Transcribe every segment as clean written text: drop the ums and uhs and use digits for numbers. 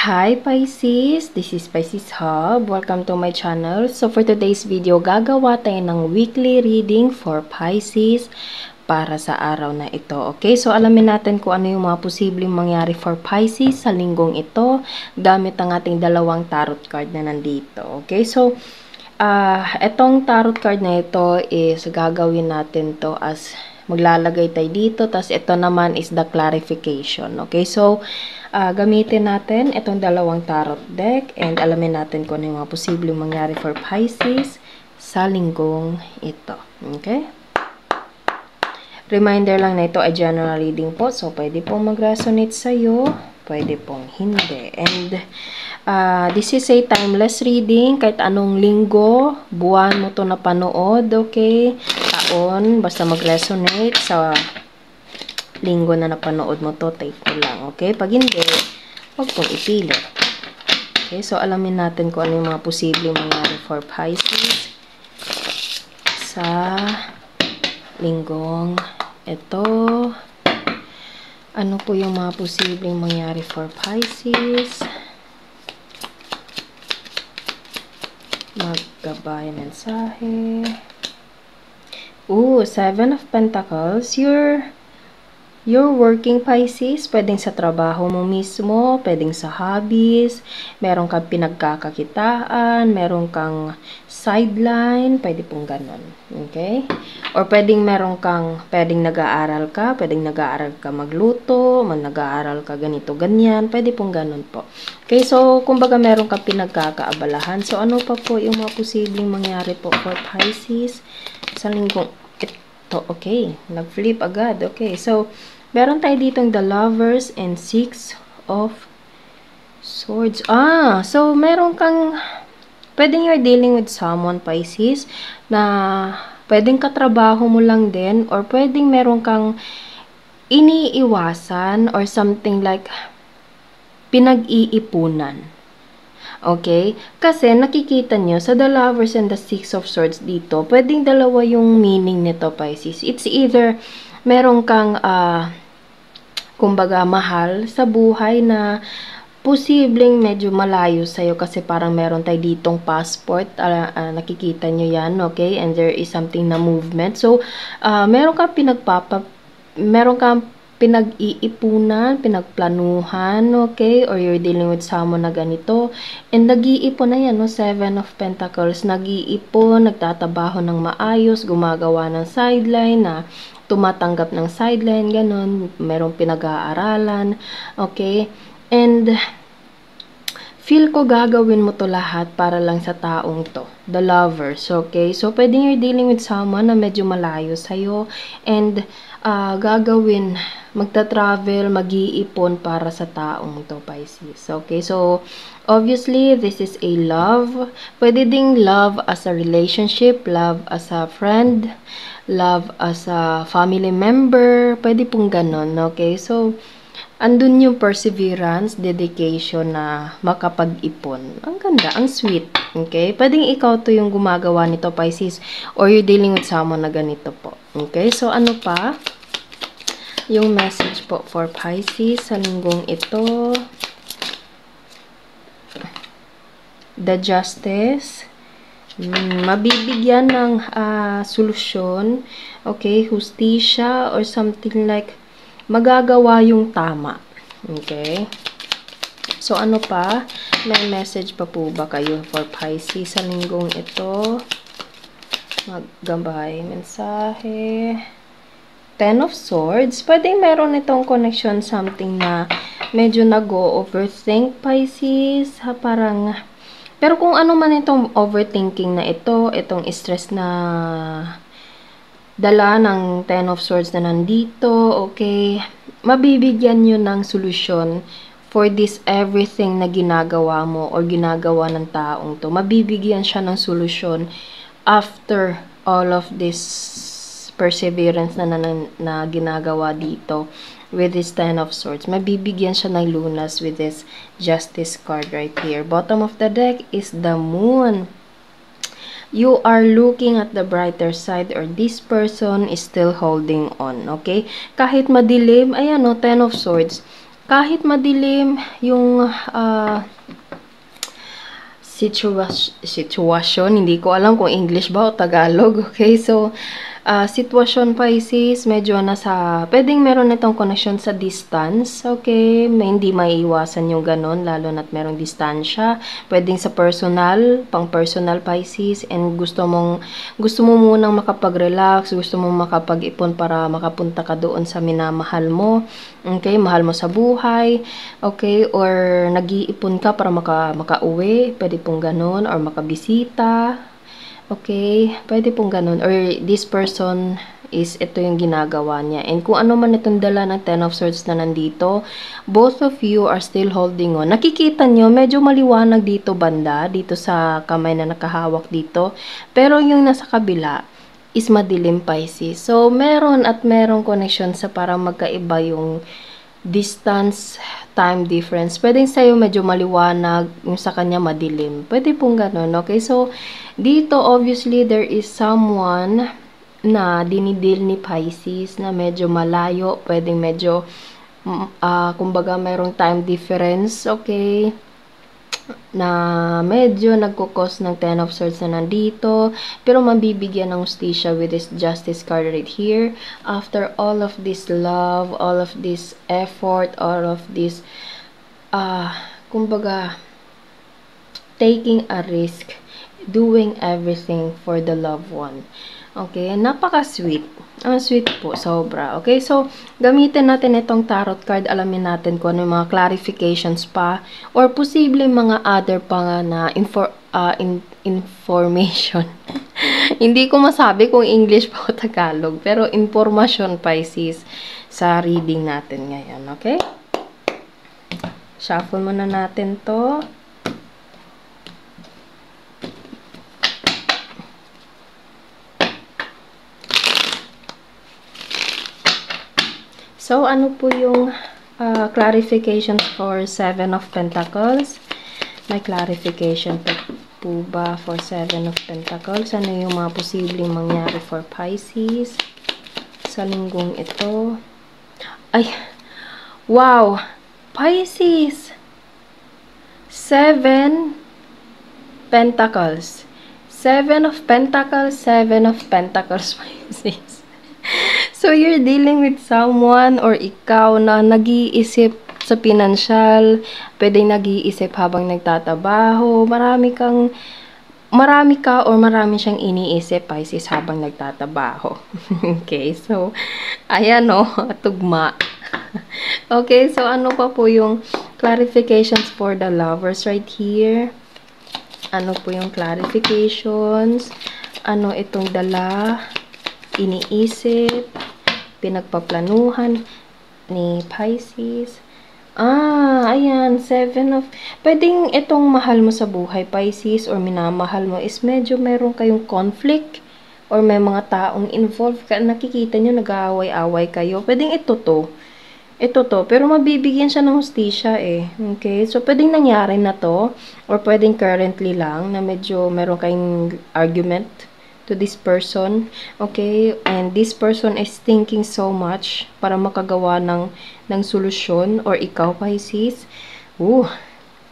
Hi Pisces! This is Pisces Hub. Welcome to my channel. So for today's video, gagawa tayo ng weekly reading for Pisces para sa araw na ito. Okay? So alamin natin kung ano yung mga posibleng mangyari for Pisces sa linggong ito gamit ang ating dalawang tarot card na nandito. Okay? So etong tarot card na ito is gagawin natin to as maglalagay tayo dito. Tapos ito naman is the clarification. Okay? So gamitin natin itong dalawang tarot deck and alamin natin kung ano yung mga posibleng mangyari for Pisces sa linggong ito. Okay? Reminder lang na ito ay general reading po. So, pwede pong mag-resonate sa'yo. Pwede pong hindi. And this is a timeless reading. Kahit anong linggo, buwan mo to napanood. Okay? Taon, basta mag-resonate sa linggo na napanood mo to, take ko lang. Okay? Pag hindi, huwag pong ipilit. Okay? So, alamin natin kung ano yung mga posibleng mangyari for Pisces sa linggong ito. Ano po yung mga posibleng mangyari for Pisces? Maggabay mensahe. Seven of Pentacles. You're working, Pisces. Pwedeng sa trabaho mo mismo, pwedeng sa hobbies, meron kang pinagkakakitaan, meron kang sideline, pwede pong ganun. Okay? Or pwedeng pwedeng nag-aaral ka magluto, nag-aaral ka ganito, ganyan, pwede pong ganun po. Okay, so, kumbaga meron kang pinagkakaabalahan. So, ano pa po yung mga posibleng mangyari po for Pisces sa linggong ito? Okay, nag-flip agad. Okay, so, meron tayo ditong the Lovers and Six of Swords. So meron kang, pwedeng you're dealing with someone, Pisces, na pwedeng katrabaho mo lang din, or pwedeng meron kang iniiwasan, or something like pinag-iipunan. Okay? Kasi nakikita nyo, sa the Lovers and the Six of Swords dito, pwedeng dalawa yung meaning nito, Pisces. It's either meron kang, kumbaga, mahal sa buhay na posibleng medyo malayo sa'yo kasi parang meron tayo ditong passport. Nakikita nyo yan, okay? And there is something na movement. So, meron kang pinag-iipunan, pinagplanuhan, okay? Or you're dealing with someone na ganito. And nag-iipon na yan, no? Seven of Pentacles. Nag-iipon, nagtatabaho ng maayos, gumagawa ng sideline, na tumatanggap ng sideline, ganun. Merong pinag-aaralan, okay? And feel ko gagawin mo to lahat para lang sa taong to. The Lovers, okay? So, pwedeng you're dealing with someone na medyo malayo sa'yo. And magta-travel, mag-iipon para sa taong to, Pisces. Okay, so, obviously, this is a love. Pwede ding love as a relationship, love as a friend, love as a family member. Pwede pong ganon, okay? So, andun yung perseverance, dedication na makapag-ipon. Ang ganda, ang sweet. Okay? Pwedeng ikaw to yung gumagawa nito, Pisces, or you're dealing with someone na ganito po. Okay? So, ano pa? Yung message po for Pisces sa linggong ito. The Justice. Mabibigyan ng solusyon. Okay? Hustisya or something like magagawa yung tama. Okay? So, ano pa? May message pa po ba kayo for Pisces sa linggong ito? Maggabay mensahe. Ten of Swords. Pwedeng meron itong connection, something na medyo nag-overthink, Pisces. Parang, pero kung ano man itong overthinking na ito, itong stress na dala ng Ten of Swords na nandito, okay, mabibigyan nyo ng solusyon for this everything na ginagawa mo or ginagawa ng taong to. Mabibigyan siya ng solusyon after all of this perseverance na ginagawa dito with this Ten of Swords. Mabibigyan siya ng lunas with this Justice card right here. Bottom of the deck is the Moon. You are looking at the brighter side, or this person is still holding on, okay? Kahit madilim, ayan o, Ten of Swords. kahit madilim yung sitwasyon, hindi ko alam kung English ba o Tagalog, okay? So, sitwasyon Pisces, medyo pwedeng meron itong connection sa distance, okay? Hindi maiiwasan yung ganon, lalo na't merong distansya. Pwedeng sa personal, pang personal Pisces, and gusto mo munang makapag-relax, gusto mo makapag-ipon para makapunta ka doon sa minamahal mo, okay? Mahal mo sa buhay, okay? Or nag-iipon ka para makauwi, pwede pong ganon, or makabisita. Okay, pwede pong ganun. Or this person is ito yung ginagawa niya. And kung ano man itong dala ng Ten of Swords na nandito, both of you are still holding on. Nakikita nyo, medyo maliwanag dito banda, dito sa kamay na nakahawak dito. Pero yung nasa kabila is madilim Pisces. So, meron connection sa para magkaiba yung distance, time difference. Pwedeng sa'yo medyo maliwanag, yung sa kanya madilim. Pwede pong ganun, okay? So, dito, obviously, there is someone na dinidil ni Pisces na medyo malayo. Pwedeng medyo, kumbaga, mayroong time difference, okay? Na medyo nagkukos ng Ten of Swords na nandito, pero mabibigyan ng hustisya with this Justice card right here. After all of this love, all of this effort, all of this, kumbaga, taking a risk, doing everything for the loved one. Okay, napaka-sweet. Ang sweet po, sobra. Okay, so, gamitin natin itong tarot card. Alamin natin kung ano yung mga clarifications pa or posible mga other pa nga na information. Hindi ko masabi kung English pa o Tagalog, pero information Pisces sa reading natin ngayon. Okay? Shuffle muna natin to. So, ano po yung clarifications for Seven of Pentacles? May clarification po ba for Seven of Pentacles? Ano yung mga posibleng mangyari for Pisces sa linggong ito? Ay! Wow! Pisces! Seven Pentacles. Seven of Pentacles, Seven of Pentacles, Pisces. So, you're dealing with someone or ikaw na nag-iisip sa pinansyal, pwedeng nag-iisip habang nagtatabaho, marami ka or marami siyang iniisip, Pisces, habang nagtatabaho. Okay, so, ayan o, tugma. Okay, so ano pa po yung clarifications for the lovers right here? Ano po yung clarifications? Ano itong dala? Iniisip, pinagpaplanuhan ni Pisces. Ayan, pwedeng itong mahal mo sa buhay, Pisces, or minamahal mo is medyo meron kayong conflict or may mga taong involved ka, nakikita nyo, nag-aaway-away kayo. Pwedeng ito to, pero mabibigyan siya ng hustisya eh. Okay, so pwedeng nangyari na to, or pwedeng currently lang, na medyo meron kayong argument to this person, okay? And this person is thinking so much para makagawa ng solusyon, or ikaw, Pisces.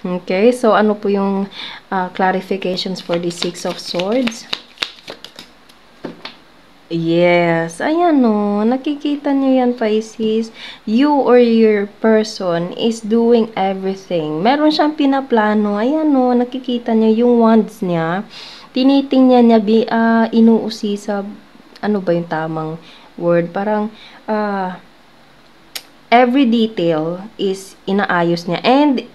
Okay, so ano po yung clarifications for the Six of Swords? Yes, ayan o, nakikita nyo yan, Pisces. You or your person is doing everything. Meron siyang pinaplano, ayan o, nakikita nyo yung wands niya. Tinitingnan niya, inuusisa, ano ba yung tamang word? Parang, every detail is inaayos niya. And,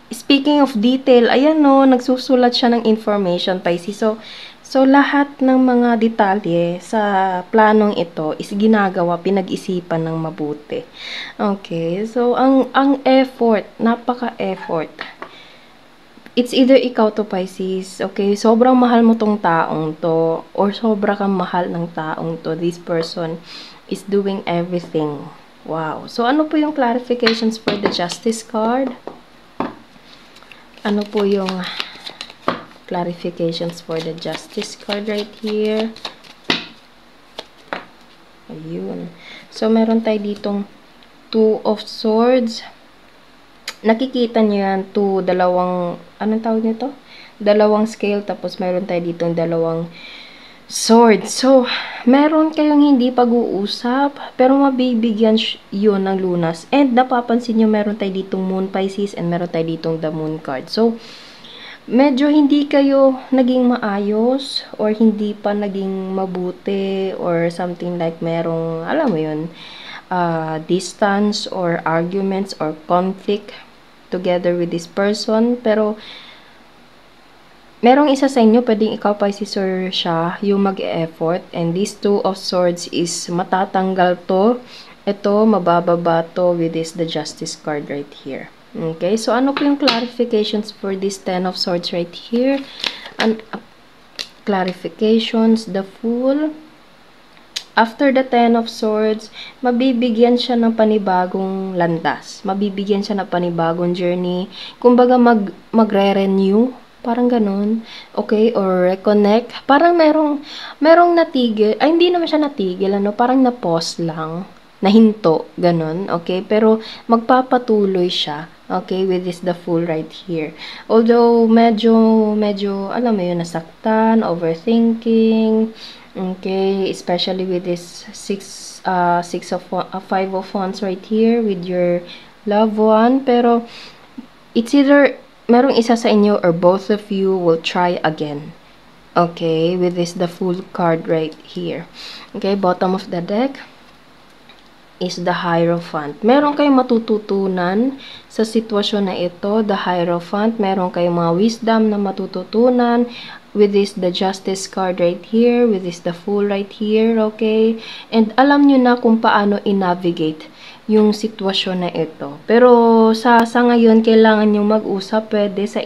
speaking of detail, ayan no, nagsusulat siya ng information, Pisces. So lahat ng mga detalye sa planong ito is ginagawa, pinag-isipan ng mabuti. Okay, so ang effort, napaka-effort. It's either ikaw to, Pisces, okay? Sobrang mahal mo tong taong to, or sobra kang mahal ng taong to. This person is doing everything. Wow. So, ano po yung clarifications for the Justice card? Ano po yung clarifications for the Justice card right here? Ayun. So, meron tayo ditong Two of Swords. Nakikita niyo yan, anong tawag nito? Dalawang scale, tapos meron tayo dito dalawang sword. So, meron kayong hindi pag-uusap, pero mabibigyan yun ng lunas. And napapansin nyo, meron tayo ditong Moon Pisces and meron tayo ditong the Moon card. So, medyo hindi kayo naging maayos or hindi pa naging mabuti or something like merong, alam mo yun, distance or arguments or conflict together with this person. Pero, merong isa sa inyo, pwedeng ikaw Pisces or siya, yung mag-e-effort. And this Two of Swords is matatanggal to. Ito, mabababa to with this, the Justice card right here. Okay, so ano po yung clarifications for this Ten of Swords right here? Clarifications, the Fool. After the Ten of Swords, mabibigyan siya ng panibagong landas. Mabibigyan siya ng panibagong journey. Kumbaga, magre-renew. Parang ganun. Okay? Or reconnect. Parang merong natigil. Ay, hindi naman siya natigil. Parang na-pause lang. Nahinto. Ganun. Okay? Pero, magpapatuloy siya. Okay? With this, the Fool right here. Although, medyo, alam mo yun, nasaktan, overthinking. Okay, especially with this Five of Wands right here with your loved one. Pero, it's either merong isa sa inyo or both of you will try again. Okay, with this, the Fool card right here. Okay, bottom of the deck is the Hierophant. Meron kayong matututunan sa sitwasyon na ito, the Hierophant. Meron kayong mga wisdom na matututunan. With this, the Justice card right here. With this, the Fool right here. Okay? And alam nyo na kung paano i-navigate yung sitwasyon na ito. Pero sa ngayon, kailangan nyo mag-usap. Pwede sa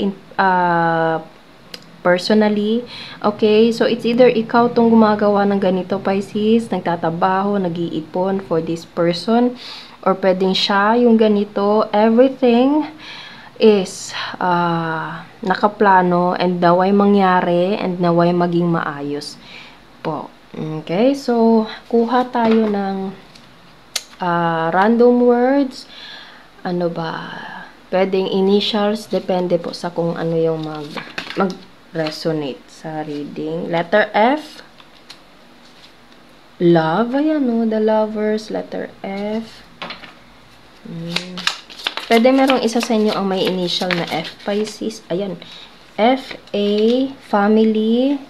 personally. Okay? So, it's either ikaw tong gumagawa ng ganito, Pisces, nagtatabaho, nag-iipon for this person. Or pwedeng siya yung ganito. Everything is nakaplano and naway mangyari and naway maging maayos po. Okay? So, kuha tayo ng random words. Ano ba? Pwedeng initials. Depende po sa kung ano yung mag-resonate sa reading. Letter F. Love. Ayan o. The Lovers. Letter F. Pwede merong isa sa inyo ang may initial na F, Pisces. Ayan. F, A, family,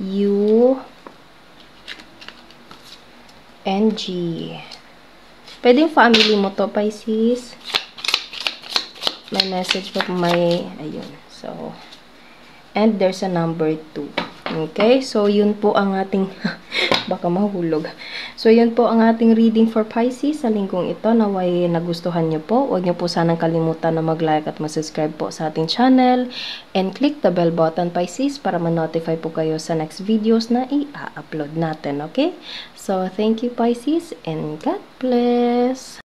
U, and G. Pwedeng family mo to, Pisces. May message pa ayun. So, and there's a number 2. Okay? So, yun po ang ating, baka mahulog. So, yun po ang ating reading for Pisces sa linggong ito. Naway nagustuhan nyo po. Huwag nyo po sanang kalimutan na mag-like at mag-subscribe po sa ating channel. And click the bell button, Pisces, para ma-notify po kayo sa next videos na i-upload natin. Okay? So, thank you, Pisces, and God bless!